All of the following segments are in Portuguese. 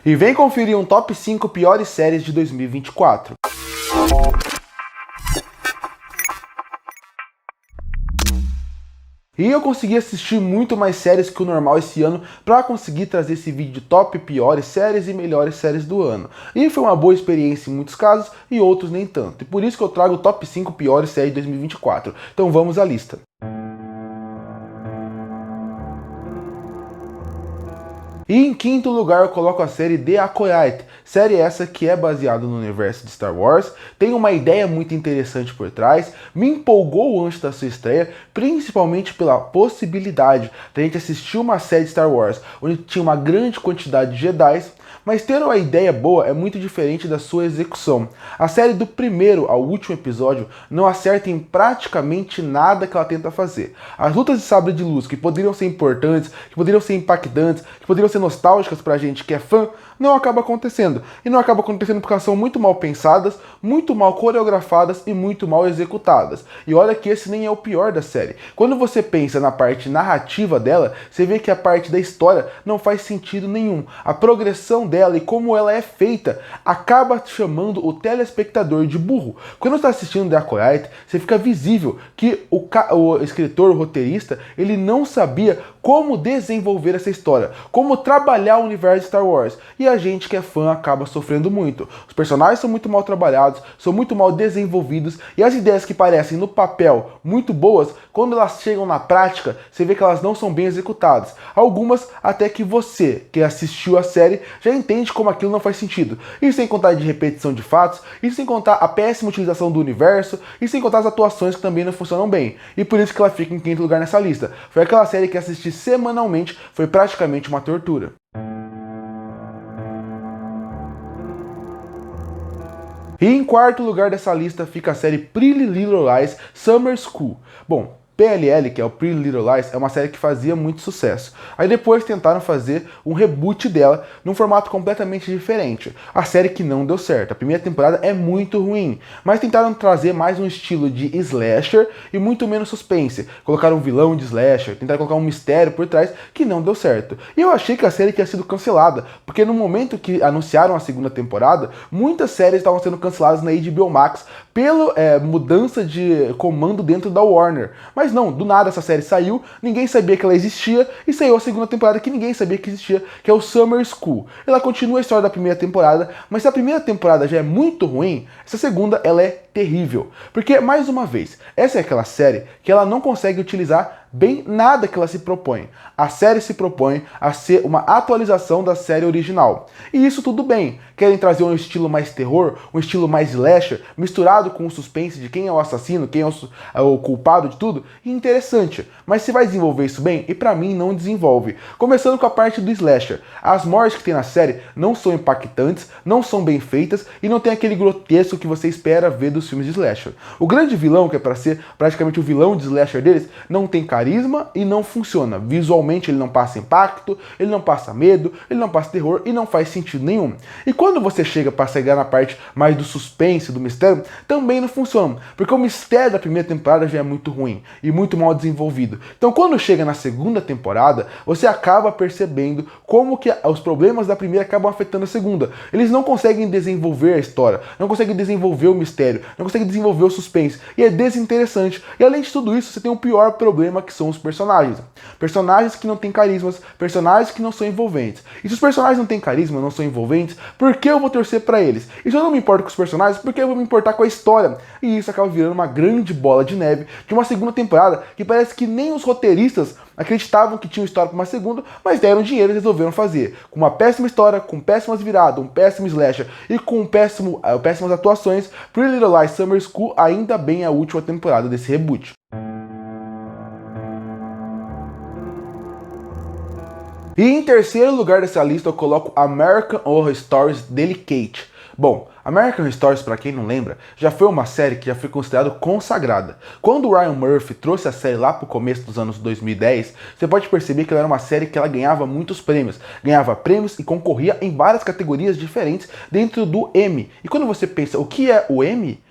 E vem conferir um top 5 piores séries de 2024. E eu consegui assistir muito mais séries que o normal esse ano para conseguir trazer esse vídeo de top piores séries e melhores séries do ano. E foi uma boa experiência em muitos casos e outros nem tanto. E por isso que eu trago o top 5 piores séries de 2024. Então vamos à lista. E em quinto lugar eu coloco a série The Acolyte, série essa que é baseada no universo de Star Wars, tem uma ideia muito interessante por trás, me empolgou antes da sua estreia, principalmente pela possibilidade de a gente assistir uma série de Star Wars onde tinha uma grande quantidade de Jedi, mas ter uma ideia boa é muito diferente da sua execução. A série do primeiro ao último episódio não acerta em praticamente nada que ela tenta fazer. As lutas de sabre de luz que poderiam ser importantes, que poderiam ser impactantes, que poderiam ser nostálgicas pra gente que é fã, não acaba acontecendo. E não acaba acontecendo porque elas são muito mal pensadas, muito mal coreografadas e muito mal executadas. E olha que esse nem é o pior da série. Quando você pensa na parte narrativa dela, você vê que a parte da história não faz sentido nenhum. A progressão dela e como ela é feita acaba chamando o telespectador de burro. Quando você está assistindo The Acolyte, você fica visível que o escritor, o roteirista, ele não sabia como desenvolver essa história, como trabalhar o universo de Star Wars. E a gente que é fã acaba sofrendo muito. Os personagens são muito mal trabalhados, são muito mal desenvolvidos, e as ideias que parecem no papel muito boas, quando elas chegam na prática, você vê que elas não são bem executadas. Algumas até que você, que assistiu a série, já entende como aquilo não faz sentido. E sem contar de repetição de fatos, e sem contar a péssima utilização do universo, e sem contar as atuações que também não funcionam bem. E por isso que ela fica em quinto lugar nessa lista. Foi aquela série que assisti semanalmente, foi praticamente uma tortura. E em quarto lugar dessa lista fica a série Pretty Little Lies Summer School. Bom, PLL, que é o Pretty Little Lies, é uma série que fazia muito sucesso. Aí depois tentaram fazer um reboot dela num formato completamente diferente. A série que não deu certo. A primeira temporada é muito ruim, mas tentaram trazer mais um estilo de slasher e muito menos suspense. Colocaram um vilão de slasher, tentaram colocar um mistério por trás que não deu certo. E eu achei que a série tinha sido cancelada, porque no momento que anunciaram a segunda temporada, muitas séries estavam sendo canceladas na HBO Max pela mudança de comando dentro da Warner. Mas não, do nada essa série saiu, ninguém sabia que ela existia, e saiu a segunda temporada que ninguém sabia que existia, que é o Summer School. Ela continua a história da primeira temporada, mas se a primeira temporada já é muito ruim, essa segunda ela é terrível. Porque, mais uma vez, essa é aquela série que ela não consegue utilizar bem nada que ela se propõe. A série se propõe a ser uma atualização da série original. E isso tudo bem. Querem trazer um estilo mais terror, um estilo mais slasher, misturado com o suspense de quem é o assassino, quem é o culpado de tudo. E interessante. Mas se vai desenvolver isso bem? E pra mim não desenvolve. Começando com a parte do slasher. As mortes que tem na série não são impactantes, não são bem feitas e não tem aquele grotesco que você espera ver dos filmes de slasher. O grande vilão, que é pra ser praticamente o vilão de slasher deles, não tem carisma e não funciona. Visualmente ele não passa impacto, ele não passa medo, ele não passa terror e não faz sentido nenhum. E quando você chega para chegar na parte mais do suspense, do mistério, também não funciona, porque o mistério da primeira temporada já é muito ruim e muito mal desenvolvido. Então quando chega na segunda temporada, você acaba percebendo como que os problemas da primeira acabam afetando a segunda. Eles não conseguem desenvolver a história, não conseguem desenvolver o mistério, não conseguem desenvolver o suspense, e é desinteressante. E além de tudo isso, você tem um pior problema, que são os personagens. Personagens que não têm carismas, personagens que não são envolventes. E se os personagens não têm carisma, não são envolventes, por que eu vou torcer pra eles? E se eu não me importo com os personagens, por que eu vou me importar com a história? E isso acaba virando uma grande bola de neve de uma segunda temporada que parece que nem os roteiristas acreditavam que tinha história para uma segunda, mas deram dinheiro e resolveram fazer. Com uma péssima história, com péssimas viradas, um péssimo slasher e com péssimas atuações, Pretty Little Lies Summer School ainda bem é a última temporada desse reboot. E em terceiro lugar dessa lista eu coloco American Horror Stories Delicate. Bom, American Horror Stories, para quem não lembra, já foi uma série que já foi considerada consagrada. Quando o Ryan Murphy trouxe a série lá pro começo dos anos 2010, você pode perceber que ela era uma série que ela ganhava muitos prêmios. Ganhava prêmios e concorria em várias categorias diferentes dentro do Emmy. E quando você pensa o que é o Emmy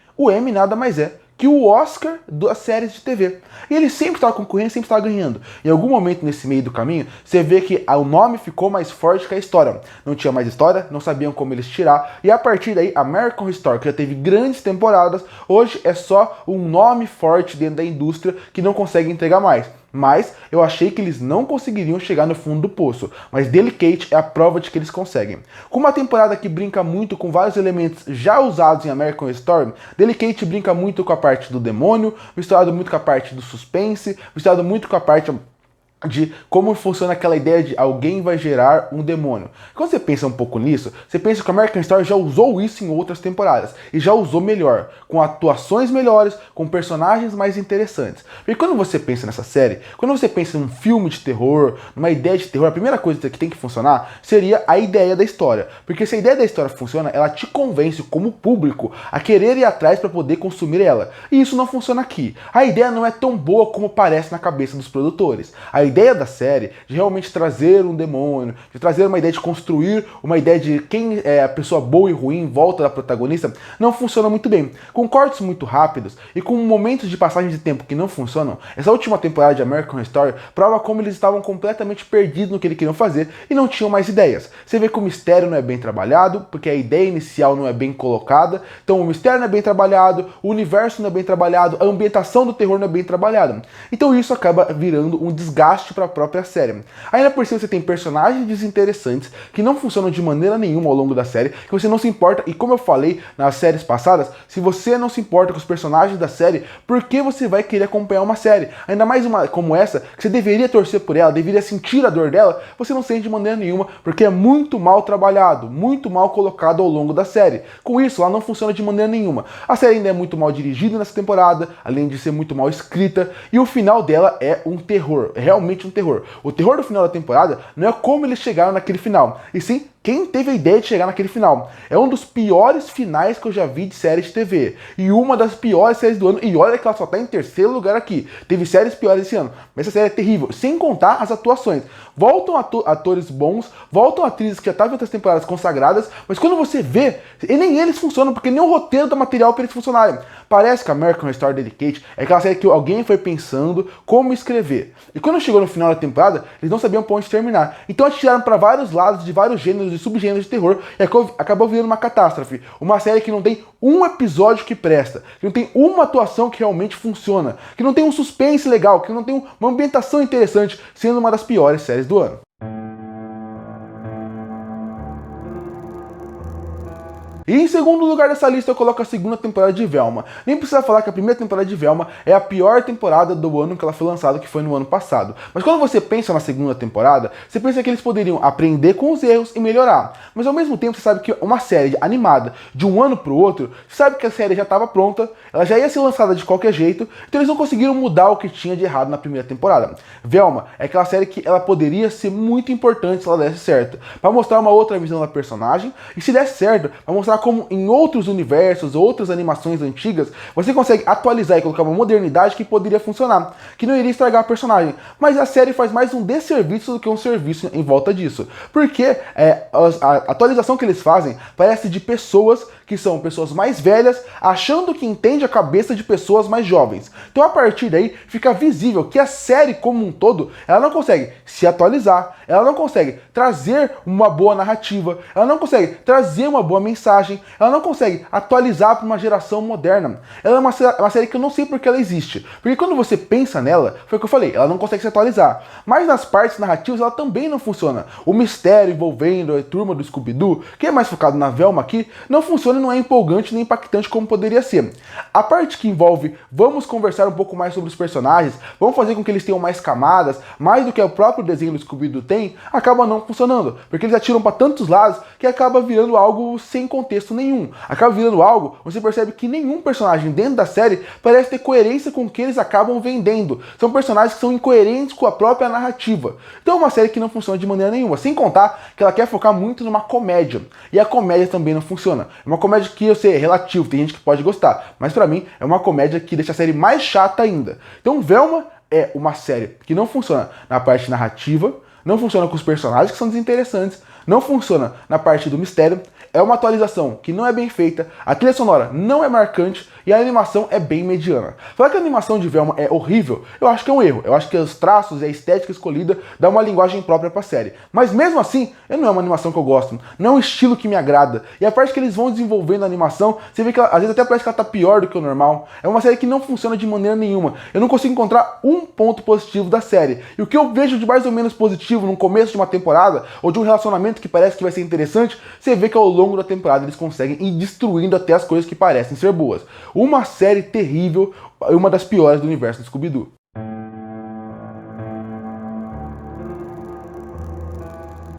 nada mais é que o Oscar das séries de TV. E ele sempre estava concorrendo, sempre estava ganhando. Em algum momento nesse meio do caminho, você vê que o nome ficou mais forte que a história. Não tinha mais história, não sabiam como eles tirar, e a partir daí, American Horror Story, que já teve grandes temporadas, hoje é só um nome forte dentro da indústria que não consegue entregar mais. Mas eu achei que eles não conseguiriam chegar no fundo do poço, mas Delicate é a prova de que eles conseguem. Com uma temporada que brinca muito com vários elementos já usados em American Horror Story, Delicate brinca muito com a parte do demônio, misturado muito com a parte do suspense, misturado muito com a parte de como funciona aquela ideia de alguém vai gerar um demônio. Quando você pensa um pouco nisso, você pensa que o American Story já usou isso em outras temporadas, e já usou melhor, com atuações melhores, com personagens mais interessantes. Porque quando você pensa nessa série, quando você pensa em um filme de terror, numa ideia de terror, a primeira coisa que tem que funcionar seria a ideia da história. Porque se a ideia da história funciona, ela te convence como público a querer ir atrás para poder consumir ela. E isso não funciona aqui. A ideia não é tão boa como parece na cabeça dos produtores. A ideia da série de realmente trazer um demônio, de trazer uma ideia de construir uma ideia de quem é a pessoa boa e ruim em volta da protagonista, não funciona muito bem. Com cortes muito rápidos e com momentos de passagem de tempo que não funcionam, essa última temporada de American Horror Story prova como eles estavam completamente perdidos no que eles queriam fazer e não tinham mais ideias. Você vê que o mistério não é bem trabalhado, porque a ideia inicial não é bem colocada, então o mistério não é bem trabalhado, o universo não é bem trabalhado, a ambientação do terror não é bem trabalhada. Então isso acaba virando um desgaste para a própria série. Ainda por cima você tem personagens desinteressantes que não funcionam de maneira nenhuma ao longo da série, que você não se importa, e como eu falei nas séries passadas, se você não se importa com os personagens da série, por que você vai querer acompanhar uma série? Ainda mais uma como essa, que você deveria torcer por ela, deveria sentir a dor dela, você não sente de maneira nenhuma, porque é muito mal trabalhado, muito mal colocado ao longo da série. Com isso, ela não funciona de maneira nenhuma. A série ainda é muito mal dirigida nessa temporada, além de ser muito mal escrita, e o final dela é um terror, realmente um terror. O terror do final da temporada não é como eles chegaram naquele final, e sim quem teve a ideia de chegar naquele final. É um dos piores finais que eu já vi de série de TV. E uma das piores séries do ano. E olha que ela só tá em terceiro lugar aqui. Teve séries piores esse ano. Mas essa série é terrível. Sem contar as atuações. Voltam atores bons, voltam atrizes que já estavam em outras temporadas consagradas, mas quando você vê, e nem eles funcionam, porque nem o roteiro dá material para eles funcionarem. Parece que a American Horror Story Delicate é aquela série que alguém foi pensando como escrever. E quando chegou no final da temporada, eles não sabiam pra onde terminar. Então atiraram para vários lados, de vários gêneros e subgêneros de terror, e acabou virando uma catástrofe. Uma série que não tem um episódio que presta, que não tem uma atuação que realmente funciona, que não tem um suspense legal, que não tem uma ambientação interessante, sendo uma das piores séries do ano. E em segundo lugar dessa lista eu coloco a segunda temporada de Velma. Nem precisa falar que a primeira temporada de Velma é a pior temporada do ano que ela foi lançada, que foi no ano passado. Mas quando você pensa na segunda temporada, você pensa que eles poderiam aprender com os erros e melhorar. Mas ao mesmo tempo você sabe que uma série animada de um ano pro outro, você sabe que a série já estava pronta, ela já ia ser lançada de qualquer jeito, então eles não conseguiram mudar o que tinha de errado na primeira temporada. Velma é aquela série que ela poderia ser muito importante se ela desse certo, para mostrar uma outra visão da personagem, e se desse certo, para mostrar como em outros universos, outras animações antigas, você consegue atualizar e colocar uma modernidade que poderia funcionar, que não iria estragar a personagem. Mas a série faz mais um desserviço do que um serviço em volta disso. Porque a atualização que eles fazem parece de pessoas que são pessoas mais velhas, achando que entende a cabeça de pessoas mais jovens. Então a partir daí fica visível que a série como um todo, ela não consegue se atualizar, ela não consegue trazer uma boa narrativa, ela não consegue trazer uma boa mensagem, ela não consegue atualizar para uma geração moderna. Ela é uma série que eu não sei porque ela existe. Porque quando você pensa nela, foi o que eu falei, ela não consegue se atualizar. Mas nas partes narrativas ela também não funciona. O mistério envolvendo a turma do Scooby-Doo, que é mais focado na Velma aqui, não funciona, não é empolgante nem impactante como poderia ser. A parte que envolve vamos conversar um pouco mais sobre os personagens, vamos fazer com que eles tenham mais camadas, mais do que o próprio desenho do Scooby-Doo tem, acaba não funcionando, porque eles atiram para tantos lados que acaba virando algo sem contexto nenhum. Acaba virando algo, você percebe que nenhum personagem dentro da série parece ter coerência com o que eles acabam vendendo. São personagens que são incoerentes com a própria narrativa. Então é uma série que não funciona de maneira nenhuma, sem contar que ela quer focar muito numa comédia. E a comédia também não funciona. É uma comédia que eu sei, é relativo, tem gente que pode gostar, mas pra mim é uma comédia que deixa a série mais chata ainda. Então Velma é uma série que não funciona na parte narrativa, não funciona com os personagens que são desinteressantes, não funciona na parte do mistério, É uma atualização que não é bem feita, a trilha sonora não é marcante e a animação é bem mediana. Falar que a animação de Velma é horrível, eu acho que é um erro. Eu acho que os traços e a estética escolhida dão uma linguagem própria pra série. Mas mesmo assim, não é uma animação que eu gosto, não é um estilo que me agrada. E a parte que eles vão desenvolvendo a animação, você vê que ela, às vezes até parece que ela tá pior do que o normal. É uma série que não funciona de maneira nenhuma. Eu não consigo encontrar um ponto positivo da série. E o que eu vejo de mais ou menos positivo no começo de uma temporada, ou de um relacionamento que parece que vai ser interessante, você vê que ao longo da temporada eles conseguem ir destruindo até as coisas que parecem ser boas. Uma série terrível, uma das piores do universo do Scooby-Doo.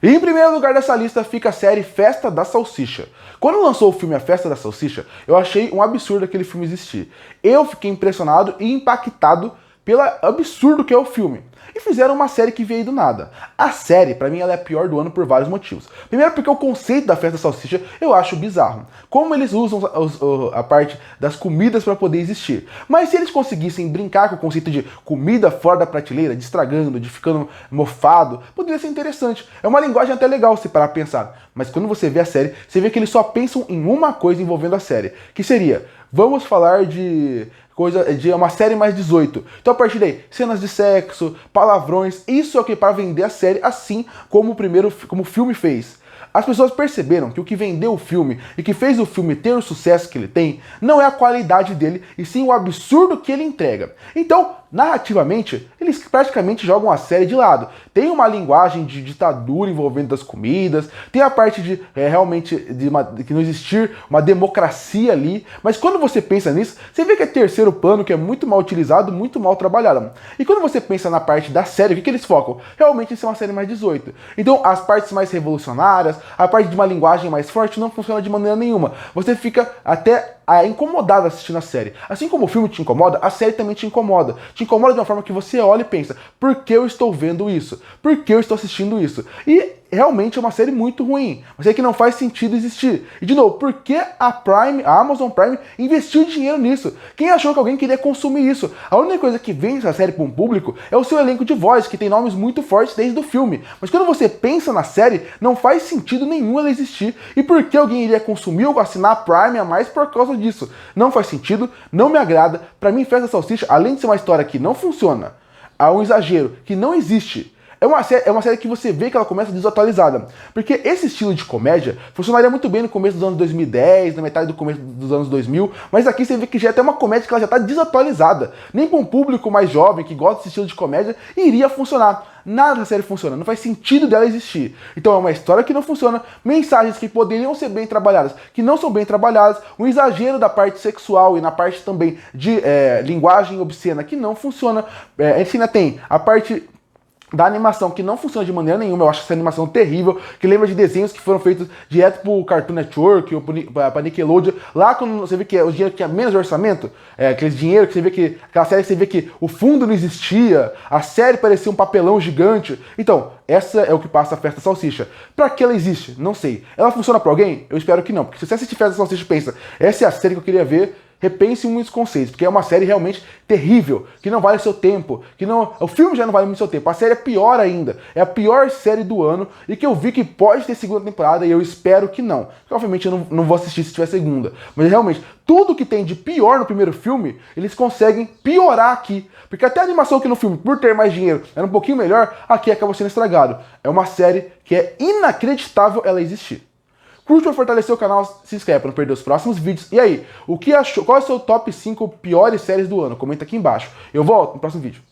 E em primeiro lugar dessa lista fica a série Festa da Salsicha. Quando lançou o filme A Festa da Salsicha, eu achei um absurdo aquele filme existir. Eu fiquei impressionado e impactado pelo absurdo que é o filme. E fizeram uma série que veio do nada. A série, pra mim, ela é a pior do ano por vários motivos. Primeiro porque o conceito da Festa da Salsicha eu acho bizarro. Como eles usam a parte das comidas pra poder existir. Mas se eles conseguissem brincar com o conceito de comida fora da prateleira, de estragando, de ficando mofado, poderia ser interessante. É uma linguagem até legal se parar pra pensar. Mas quando você vê a série, você vê que eles só pensam em uma coisa envolvendo a série. Que seria, vamos falar de uma série mais 18. Então a partir daí, cenas de sexo, palavrões, isso é o que para vender a série, assim como o filme fez. As pessoas perceberam que o que vendeu o filme e que fez o filme ter o sucesso que ele tem não é a qualidade dele, e sim o absurdo que ele entrega. Então, narrativamente, eles praticamente jogam a série de lado. Tem uma linguagem de ditadura envolvendo as comidas, tem a parte de que não existir uma democracia ali, mas quando você pensa nisso, você vê que é terceiro plano, que é muito mal utilizado, muito mal trabalhado. E quando você pensa na parte da série, o que eles focam? Realmente isso é uma série mais 18. Então as partes mais revolucionárias, a parte de uma linguagem mais forte não funciona de maneira nenhuma. Você fica até incomodado assistindo a série. Assim como o filme te incomoda, a série também te incomoda. Te incomoda de uma forma que você olha e pensa, por que eu estou vendo isso? Por que eu estou assistindo isso? E realmente é uma série muito ruim. Uma série que não faz sentido existir. E de novo, por que a Amazon Prime investiu dinheiro nisso? Quem achou que alguém queria consumir isso? A única coisa que vende essa série para um público é o seu elenco de voz, que tem nomes muito fortes desde o filme. Mas quando você pensa na série, não faz sentido nenhum ela existir. E por que alguém iria consumir ou assinar a Prime a mais por causa disso? Não faz sentido, não me agrada. Para mim, Festa da Salsicha, além de ser uma história que não funciona, há um exagero que não existe. É uma série que você vê que ela começa desatualizada. Porque esse estilo de comédia funcionaria muito bem no começo dos anos 2010, na metade do começo dos anos 2000, mas aqui você vê que já é até uma comédia que ela já está desatualizada. Nem com um público mais jovem que gosta desse estilo de comédia iria funcionar. Nada da série funciona, não faz sentido dela existir. Então é uma história que não funciona, mensagens que poderiam ser bem trabalhadas, que não são bem trabalhadas, um exagero da parte sexual e na parte também de linguagem obscena que não funciona. A gente ainda tem a parte da animação, que não funciona de maneira nenhuma. Eu acho essa animação terrível, que lembra de desenhos que foram feitos direto pro Cartoon Network ou pra Nickelodeon, lá quando você vê que o dinheiro tinha menos orçamento, aquele dinheiro que você vê que, aquela série que você vê que o fundo não existia, a série parecia um papelão gigante. Então, essa é o que passa a Festa Salsicha. Pra que ela existe? Não sei. Ela funciona pra alguém? Eu espero que não, porque se você assistir Festa Salsicha e pensa, essa é a série que eu queria ver, repense muitos conceitos, porque é uma série realmente terrível, que não vale seu tempo, o filme já não vale muito seu tempo, a série é pior ainda, é a pior série do ano, e que eu vi que pode ter segunda temporada, e eu espero que não, porque obviamente eu não vou assistir se tiver segunda, mas realmente, tudo que tem de pior no primeiro filme, eles conseguem piorar aqui, porque até a animação que no filme, por ter mais dinheiro, era um pouquinho melhor, aqui acaba sendo estragado. É uma série que é inacreditável ela existir. Curte para fortalecer o canal, se inscreve para não perder os próximos vídeos. E aí, o que achou? Qual é o seu top 5 piores séries do ano? Comenta aqui embaixo. Eu volto no próximo vídeo.